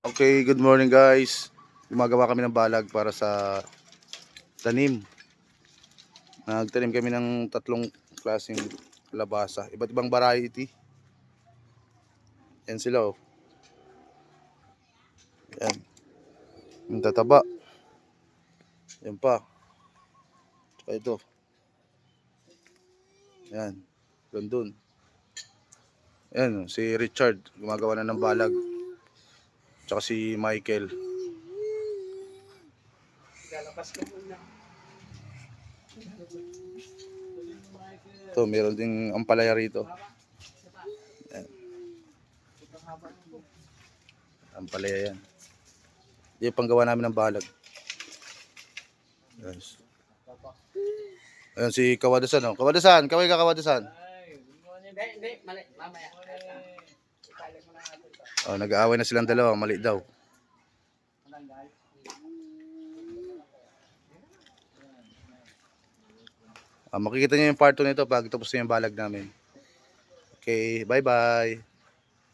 Okay, good morning guys. Gumagawa kami ng balag para sa tanim. Nagtanim kami ng tatlong klaseng labasa, iba't ibang variety. Yan sila oh. Yan. Yung tataba. Yan pa. Tsaka ito. Yan. Doon. Yan, si Richard gumagawa na ng balag. Tsaka si Michael. Lalabas ko muna. Ito, meron ding ampalaya rito. Yan. Ampalaya yan. Yung panggawa namin ng balag. Yes. Ayan si Kawadasan oh. Kawadasan, kaway ka Kawadasan. Hindi, mali. Mamaya. Oh, nag-aaway na silang dalawa, mali daw. Makikita niyo yung part 2 nito pag tapos na yung balag namin. Okay, bye-bye.